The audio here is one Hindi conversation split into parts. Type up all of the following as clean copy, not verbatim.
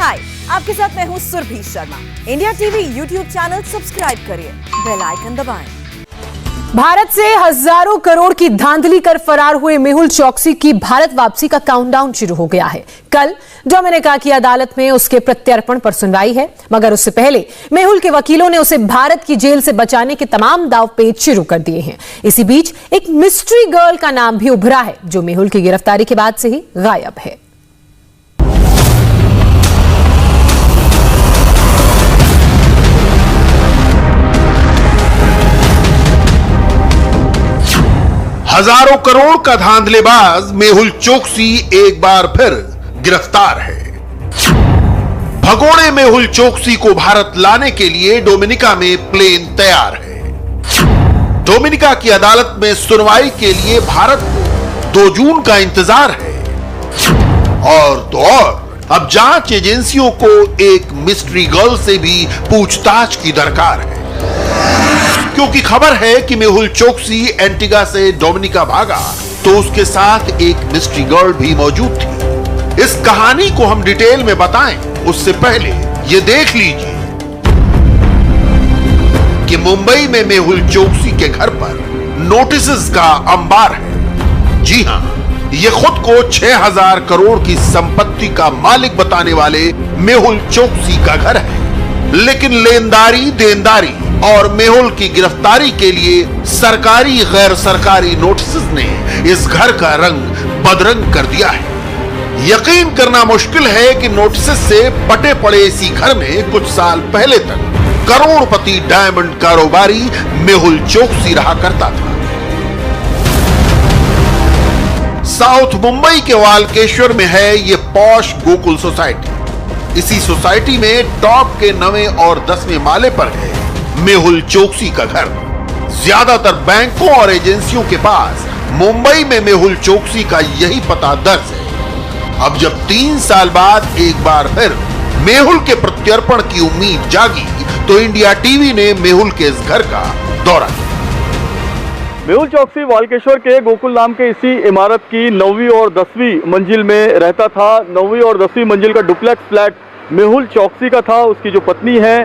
हाय, आपके साथ मैं हूँ Surabhi Sharma. India TV YouTube channel subscribe करिए, बेल आइकन दबाएं। भारत से हजारों करोड़ की धांधली कर फरार हुए मेहुल चोकसी की भारत वापसी का काउंटडाउन शुरू हो गया है। कल डोमिनिका की अदालत में उसके प्रत्यर्पण पर सुनवाई है, मगर उससे पहले मेहुल के वकीलों ने उसे भारत की जेल से बचाने के तमाम दावपेच शुरू कर दिए हैं। इसी बीच एक मिस्ट्री गर्ल का नाम भी उभरा है, जो मेहुल की गिरफ्तारी के बाद से ही गायब है। हजारों करोड़ का धांधलेबाज मेहुल चोकसी एक बार फिर गिरफ्तार है। भगोड़े मेहुल चोकसी को भारत लाने के लिए डोमिनिका में प्लेन तैयार है। डोमिनिका की अदालत में सुनवाई के लिए भारत को 2 जून का इंतजार है। और तो और अब जांच एजेंसियों को एक मिस्ट्री गर्ल से भी पूछताछ की दरकार है, क्योंकि खबर है कि मेहुल चोकसी एंटीगा से डोमिनिका भागा तो उसके साथ एक मिस्ट्री गर्ल भी मौजूद थी। इस कहानी को हम डिटेल में बताएं उससे पहले ये देख लीजिए कि मुंबई में मेहुल चोकसी के घर पर नोटिसेस का अंबार है। जी हां, ये खुद को 6000 करोड़ की संपत्ति का मालिक बताने वाले मेहुल चोकसी का घर है, लेकिन लेनदारी, देनदारी और मेहुल की गिरफ्तारी के लिए सरकारी गैर सरकारी नोटिस ने इस घर का रंग बदरंग कर दिया है। यकीन करना मुश्किल है कि नोटिस से पटे पड़े इसी घर में कुछ साल पहले तक करोड़पति डायमंड कारोबारी मेहुल चोकसी रहा करता था। साउथ मुंबई के वालकेश्वर में है ये पॉश गोकुल सोसाइटी। इसी सोसाइटी में टॉप के 9वें और 10वें माले पर है मेहुल चोकसी का घर। ज्यादातर बैंकों और एजेंसियों के पास मुंबई में मेहुल चोकसी का यही पता दर्ज है। अब जब 3 साल बाद एक बार फिर मेहुल के प्रत्यर्पण की उम्मीद जागी तो इंडिया टीवी ने मेहुल के इस घर का दौरा किया। मेहुल चोकसी वालकेश्वर के गोकुल नाम के इसी इमारत की 9वीं और 10वीं मंजिल में रहता था। 9वीं और 10वीं मंजिल का डुप्लेक्स फ्लैट मेहुल चोकसी का था। उसकी जो पत्नी है,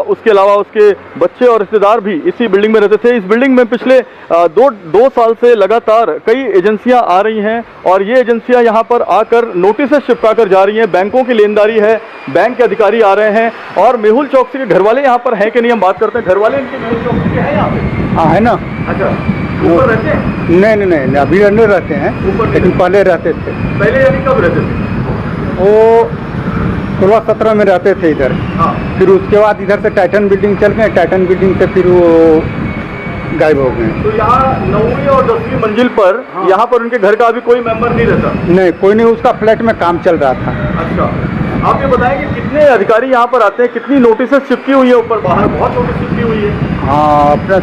उसके अलावा उसके बच्चे और रिश्तेदार भी इसी बिल्डिंग में रहते थे। इस बिल्डिंग में पिछले दो साल से लगातार कई एजेंसियां आ रही हैं और ये एजेंसियां यहां पर आकर नोटिस चिपका कर जा रही हैं। बैंकों की लेनदारी है, बैंक के अधिकारी आ रहे हैं और मेहुल चोकसी के घर वाले यहाँ पर हैं कि नहीं, हम बात करते हैं। घर वाले इनके मेहुल चोकसी के हैं यहाँ पे? हाँ, है ना। अच्छा, ऊपर रहते हैं? नहीं, अभी नहीं रहते हैं, लेकिन पहले रहते थे। पहले यानी कब रहते थे? वो 16-17 में रहते थे इधर। हाँ। फिर उसके बाद इधर से टाइटन बिल्डिंग चल गए, टाइटन बिल्डिंग से फिर वो गायब हो गए। तो यहाँ 9वीं और 10वीं मंजिल पर यहाँ पर उनके घर का अभी कोई मेंबर नहीं रहता? नहीं, कोई नहीं, उसका फ्लैट में काम चल रहा था। अच्छा, आप ये बताएं कि कितने अधिकारी यहाँ पर आते हैं, कितनी नोटिस चिपकी हुई है ऊपर बाहर? बहुत नोटिस चिपकी हुई है। हाँ, अपना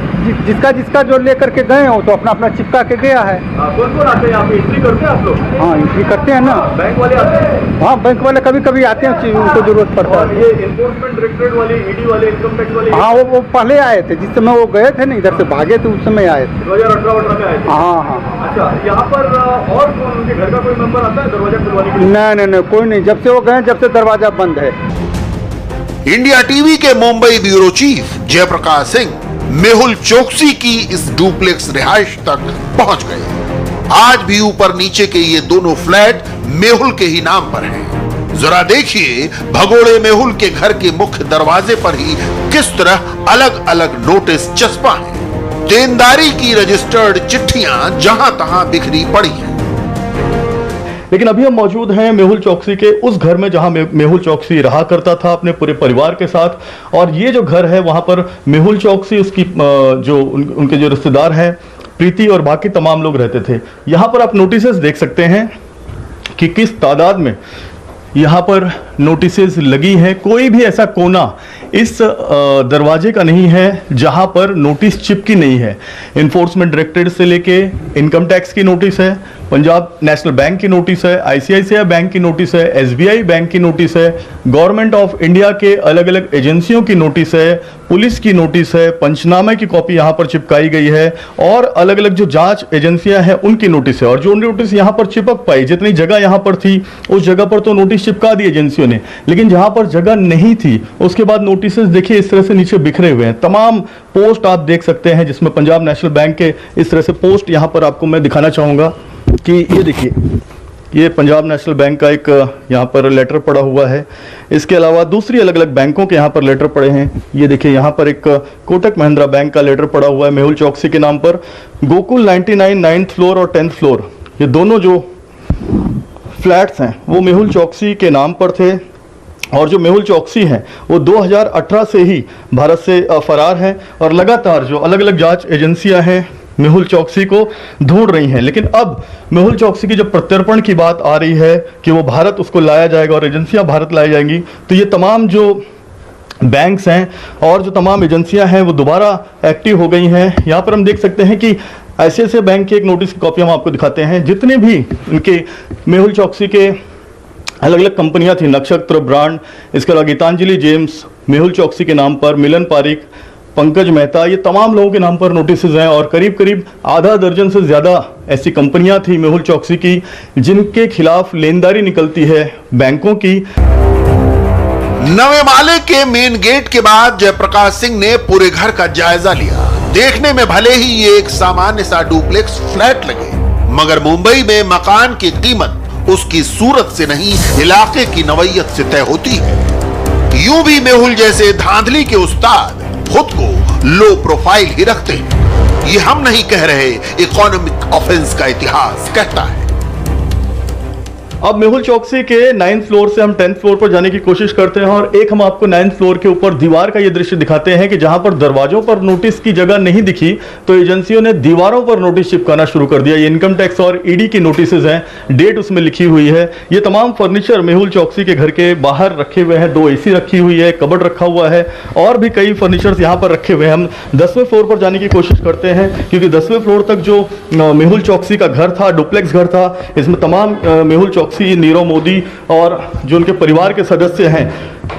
जिसका जो लेकर के गए हो तो अपना चिपका के गया है। कौन कौन आते हैं यहाँ पे? एंट्री करते हैं आप लोग? हाँ, एंट्री करते हैं ना। बैंक वाले आते हैं? हाँ, बैंक वाले कभी कभी आते हैं, उनको जरूरत पड़ता है। ये एनफोर्समेंट डायरेक्टरेट वाले, ईडी वाले, इनकम टैक्स वाले? हाँ, वो पहले आए थे, जिस समय वो गए थे ना, इधर से भागे थे, उस समय आए थे। 2018 में आए थे? हाँ। अच्छा, यहाँ पर और कौन, उनके घर का कोई मेंबर आता है दरवाजा खुलवाने के लिए? नहीं, कोई नहीं। जब से वो गए, जब से दरवाजा बंद है। इंडिया टीवी के मुंबई ब्यूरो चीफ जयप्रकाश सिंह मेहुल चोकसी की इस डुप्लेक्स रिहाइश तक पहुंच गए। आज भी ऊपर नीचे के ये दोनों फ्लैट मेहुल के ही नाम पर हैं। जरा देखिए भगोड़े मेहुल के घर के मुख्य दरवाजे पर ही किस तरह अलग अलग नोटिस चस्पा हैं। देनदारी की रजिस्टर्ड चिट्ठियां जहां तहां बिखरी पड़ी हैं। लेकिन अभी हम मौजूद हैं मेहुल चोकसी के उस घर में जहां मेहुल चोकसी रहा करता था अपने पूरे परिवार के साथ। और ये जो घर है वहां पर मेहुल चोकसी, उसकी जो उनके जो रिश्तेदार हैं, प्रीति और बाकी तमाम लोग रहते थे। यहाँ पर आप नोटिसेस देख सकते हैं कि किस तादाद में यहाँ पर नोटिसेस लगी हैं। कोई भी ऐसा कोना इस दरवाजे का नहीं है जहाँ पर नोटिस चिपकी नहीं है। इन्फोर्समेंट डायरेक्टरेट से लेके इनकम टैक्स की नोटिस है, पंजाब नेशनल बैंक की नोटिस है, आईसीआईसीआई बैंक की नोटिस है, एसबीआई बैंक की नोटिस है, गवर्नमेंट ऑफ इंडिया के अलग अलग एजेंसियों की नोटिस है, पुलिस की नोटिस है, पंचनामे की कॉपी यहाँ पर चिपकाई गई है और अलग अलग जो जांच एजेंसियां हैं उनकी नोटिस है। और जो नोटिस यहाँ पर चिपक पाई, जितनी जगह यहाँ पर थी उस जगह पर तो नोटिस चिपका दी एजेंसियों ने, लेकिन जहाँ पर जगह नहीं थी उसके बाद नोटिस देखिए इस तरह से नीचे बिखरे हुए हैं। तमाम पोस्ट आप देख सकते हैं जिसमें पंजाब नेशनल बैंक के इस तरह से पोस्ट यहाँ पर आपको मैं दिखाना चाहूँगा कि ये देखिए, ये पंजाब नेशनल बैंक का एक यहाँ पर लेटर पड़ा हुआ है। इसके अलावा दूसरी अलग अलग बैंकों के यहाँ पर लेटर पड़े हैं। ये देखिए यहाँ पर एक कोटक महिंद्रा बैंक का लेटर पड़ा हुआ है मेहुल चौकसी के नाम पर। गोकुल 99 9th फ्लोर और 10th फ्लोर, ये दोनों जो फ्लैट्स हैं वो मेहुल चौकसी के नाम पर थे और जो मेहुल चौकसी हैं वो 2018 से ही भारत से फरार हैं और लगातार जो अलग अलग जांच एजेंसियां हैं मेहुल चौकसी को ढूंढ रही हैं। लेकिन अब मेहुल चौकसी की जब प्रत्यर्पण की बात आ रही है कि वो भारत उसको लाया जाएगा और एजेंसियां भारत लाई जाएंगी, तो ये तमाम जो बैंक्स हैं और जो तमाम एजेंसियां हैं वो दोबारा एक्टिव हो गई हैं। यहाँ पर हम देख सकते हैं कि ऐसे बैंक की एक नोटिस की कॉपी हम आपको दिखाते हैं। जितने भी इनके मेहुल चौकसी के अलग अलग कंपनियां थी, नक्षत्र ब्रांड, इसके अलावा गीतांजलि जेम्स, मेहुल चौकसी के नाम पर मिलन पारिक, पंकज मेहता, ये तमाम लोगों के नाम पर नोटिसेस हैं और करीब करीब आधा दर्जन से ज़्यादा ऐसी कंपनियां थी मेहुल चौकसी की जिनके खिलाफ लेनदारी निकलती है बैंकों की। नवे माले के मेन गेट के बाद जयप्रकाश सिंह ने पूरे घर का जायजा लिया। देखने में भले ही ये एक सामान्य सा डुप्लेक्स फ्लैट लगे, मगर मुंबई में मकान की कीमत उसकी सूरत से नहीं, इलाके की नवैयत से तय होती है। यूं भी मेहुल जैसे धांधली के उस्ताद खुद को लो प्रोफाइल ही रखते हैं। ये हम नहीं कह रहे, इकोनॉमिक ऑफेंस का इतिहास कहता है। अब मेहुल चौकसी के 9th फ्लोर से हम 10th फ्लोर पर जाने की कोशिश करते हैं और एक हम आपको 9th फ्लोर के ऊपर दीवार का ये दृश्य दिखाते हैं कि जहां पर दरवाजों पर नोटिस की जगह नहीं दिखी तो एजेंसियों ने दीवारों पर नोटिस चिपकाना शुरू कर दिया। ये इनकम टैक्स और ईडी की नोटिसेज हैं, डेट उसमें लिखी हुई है। ये तमाम फर्नीचर मेहुल चौकसी के घर के बाहर रखे हुए हैं, 2 AC रखी हुई है, कबर्ड रखा हुआ है और भी कई फर्नीचर्स यहाँ पर रखे हुए हैं। हम 10वें फ्लोर पर जाने की कोशिश करते हैं क्योंकि 10वें फ्लोर तक जो मेहुल चौकसी का घर था, डुप्लेक्स घर था, इसमें तमाम मेहुल चौकसी, नीरव मोदी और जो उनके परिवार के सदस्य हैं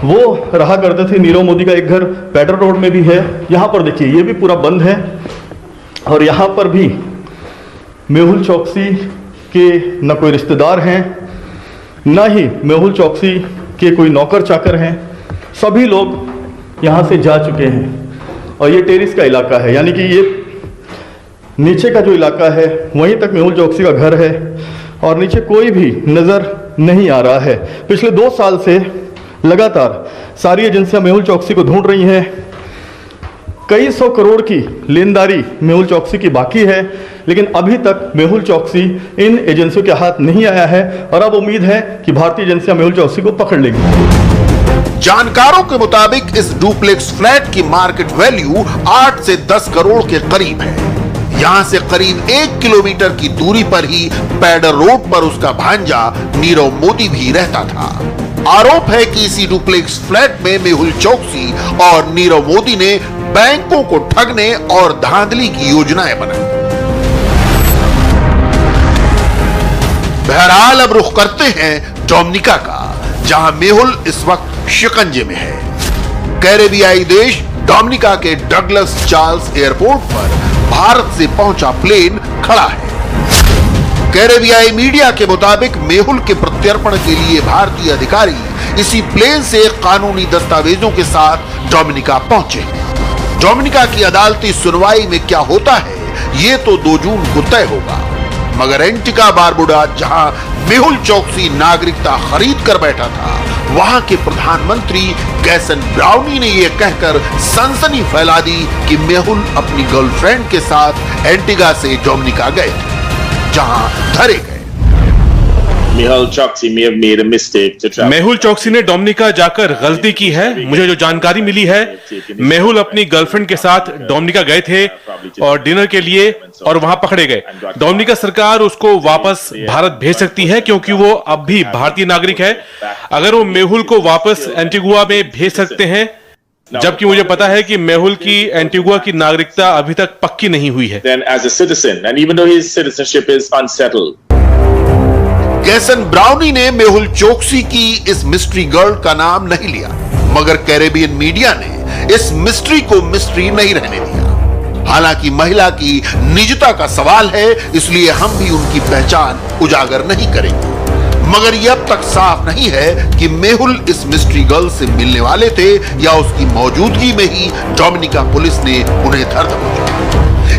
वो रहा करते थे। नीरव मोदी का एक घर पैटर रोड में भी है। यहाँ पर देखिए ये भी पूरा बंद है और यहाँ पर भी मेहुल चौकसी के न कोई रिश्तेदार हैं, न ही मेहुल चौकसी के कोई नौकर चाकर हैं। सभी लोग यहाँ से जा चुके हैं और ये टेरिस का इलाका है, यानी कि ये नीचे का जो इलाका है वहीं तक मेहुल चौकसी का घर है और नीचे कोई भी नजर नहीं आ रहा है। पिछले 2 साल से लगातार सारी एजेंसियां मेहुल चौकसी को ढूंढ रही हैं। कई 100 करोड़ की लेनदारी मेहुल चौकसी की बाकी है, लेकिन अभी तक मेहुल चौकसी इन एजेंसियों के हाथ नहीं आया है और अब उम्मीद है कि भारतीय एजेंसियां मेहुल चौकसी को पकड़ लेंगी। जानकारों के मुताबिक इस डुप्लेक्स फ्लैट की मार्केट वैल्यू 8 से 10 करोड़ के करीब है। यहां से करीब 1 किलोमीटर की दूरी पर ही पैडर रोड पर उसका भांजा नीरव मोदी भी रहता था। आरोप है कि इसी डुप्लेक्स फ्लैट में मेहुल चौकसी और नीरव मोदी ने बैंकों को ठगने और धांधली की योजनाएं बनाई। बहरहाल अब रुख करते हैं डोमिनिका का, जहां मेहुल इस वक्त शिकंजे में है। कैरेबियाई देश डोमिनिका के डगलस चार्ल्स एयरपोर्ट पर भारत से पहुंचा प्लेन खड़ा है। कैरेबियाई मीडिया के मुताबिक मेहुल के प्रत्यर्पण के लिए भारतीय अधिकारी इसी प्लेन से कानूनी दस्तावेजों के साथ डोमिनिका पहुंचे। डोमिनिका की अदालती सुनवाई में क्या होता है ये तो 2 जून को तय होगा, मगर एंटिगा बारबुडा जहां मेहुल चौकसी नागरिकता खरीद कर बैठा था, वहां के प्रधानमंत्री गैसन ब्राउनी ने यह कहकर सनसनी फैला दी कि मेहुल अपनी गर्लफ्रेंड के साथ एंटिगा से डोमिनिका गए थे, जहां धरे गए। मेहुल चौकसी ने डोमिनिका जाकर गलती की है। मुझे जो जानकारी मिली है, मेहुल अपनी गर्लफ्रेंड के साथ डोमिनिका गए थे और डिनर के लिए और वहां पकड़े गए। डोमिनिका सरकार उसको वापस भारत भेज सकती है क्योंकि वो अब भी भारतीय नागरिक है। अगर वो मेहुल को वापस एंटीगुआ में भेज सकते हैं, जबकि मुझे पता है कि मेहुल की एंटीगुआ की नागरिकता अभी तक पक्की नहीं हुई है। कैसन ब्राउनी ने मेहुल चोकसी की इस मिस्ट्री गर्ल का नाम नहीं लिया, मगर कैरेबियन मीडिया ने इस मिस्ट्री को मिस्ट्री नहीं रहने दिया। हालांकि महिला की निजता का सवाल है, इसलिए हम भी उनकी पहचान उजागर नहीं करेंगे। मगर यह अब तक साफ नहीं है कि मेहुल इस मिस्ट्री गर्ल से मिलने वाले थे या उसकी मौजूदगी में ही डोमिनिका पुलिस ने उन्हें धर दबोचा।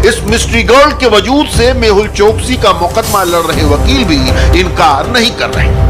इस मिस्ट्री गर्ल के वजूद से मेहुल चोकसी का मुकदमा लड़ रहे वकील भी इनकार नहीं कर रहे।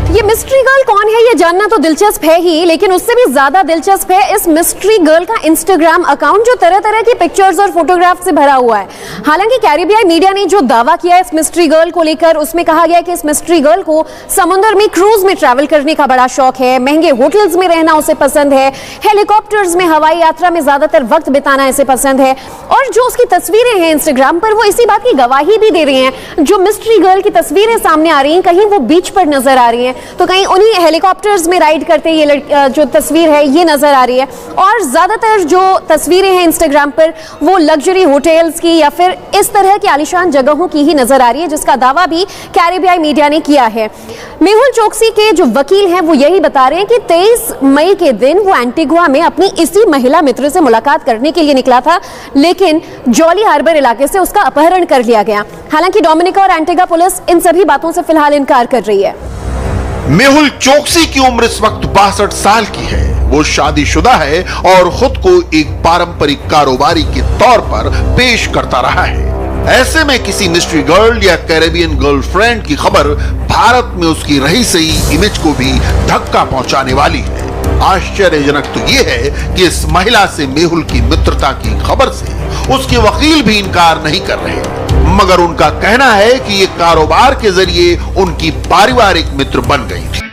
ये मिस्ट्री गर्ल कौन है ये जानना तो दिलचस्प है ही, लेकिन उससे भी ज्यादा दिलचस्प है इस मिस्ट्री गर्ल का इंस्टाग्राम अकाउंट जो तरह तरह की पिक्चर्स और फोटोग्राफ से भरा हुआ है। हालांकि कैरिबियन मीडिया ने जो दावा किया इस मिस्ट्री गर्ल को लेकर, उसमें कहा गया कि इस मिस्ट्री गर्ल को समुद्र में क्रूज में ट्रैवल करने का बड़ा शौक है, महंगे होटल्स में रहना उसे पसंद है, हेलीकॉप्टर्स में हवाई यात्रा में ज्यादातर वक्त बिताना इसे पसंद है। और जो उसकी तस्वीरें हैं इंस्टाग्राम पर, वो इसी बात की गवाही भी दे रही हैं। जो मिस्ट्री गर्ल की तस्वीरें सामने आ रही हैं, कहीं वो बीच पर नजर आ रही हैं, तो कहीं उन्हीं हेलीकॉप्टर्स में राइड करते ये जो तस्वीर है ये नजर आ रही है। और ज्यादातर जो तस्वीरें हैं इंस्टाग्राम पर वो लग्जरी होटल्स की या फिर इस तरह की आलीशान जगहों की ही नजर आ रही है, जिसका दावा भी कैरिबियन मीडिया ने किया है। मेहुल चोकसी के जो वकील हैं वो यही बता रहे हैं कि 23 मई के दिन वो एंटीगुआ में अपनी इसी महिला मित्र से मुलाकात करने के लिए निकला था, लेकिन जॉली हार्बर इलाके से उसका अपहरण कर लिया गया। हालांकि डोमिनिका और एंटीगा पुलिस इन सभी बातों से फिलहाल इनकार कर रही है। मेहुल चोकसी की उम्र इस वक्त 62 साल की है। वो शादीशुदा है और खुद को एक पारंपरिक कारोबारी के तौर पर पेश करता रहा है। ऐसे में किसी मिस्ट्री गर्ल या कैरेबियन गर्लफ्रेंड की खबर भारत में उसकी रही सही इमेज को भी धक्का पहुंचाने वाली है। आश्चर्यजनक तो यह है कि इस महिला से मेहुल की मित्रता की खबर से उसके वकील भी इनकार नहीं कर रहे, मगर उनका कहना है कि ये कारोबार के जरिए उनकी पारिवारिक मित्र बन गई थी।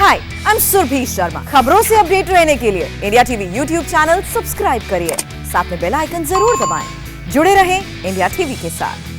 हाय, आई एम सुरभि शर्मा। खबरों से अपडेट रहने के लिए India TV YouTube channel subscribe करिए, साथ में बेल आइकन जरूर दबाएं। जुड़े रहें इंडिया टीवी के साथ।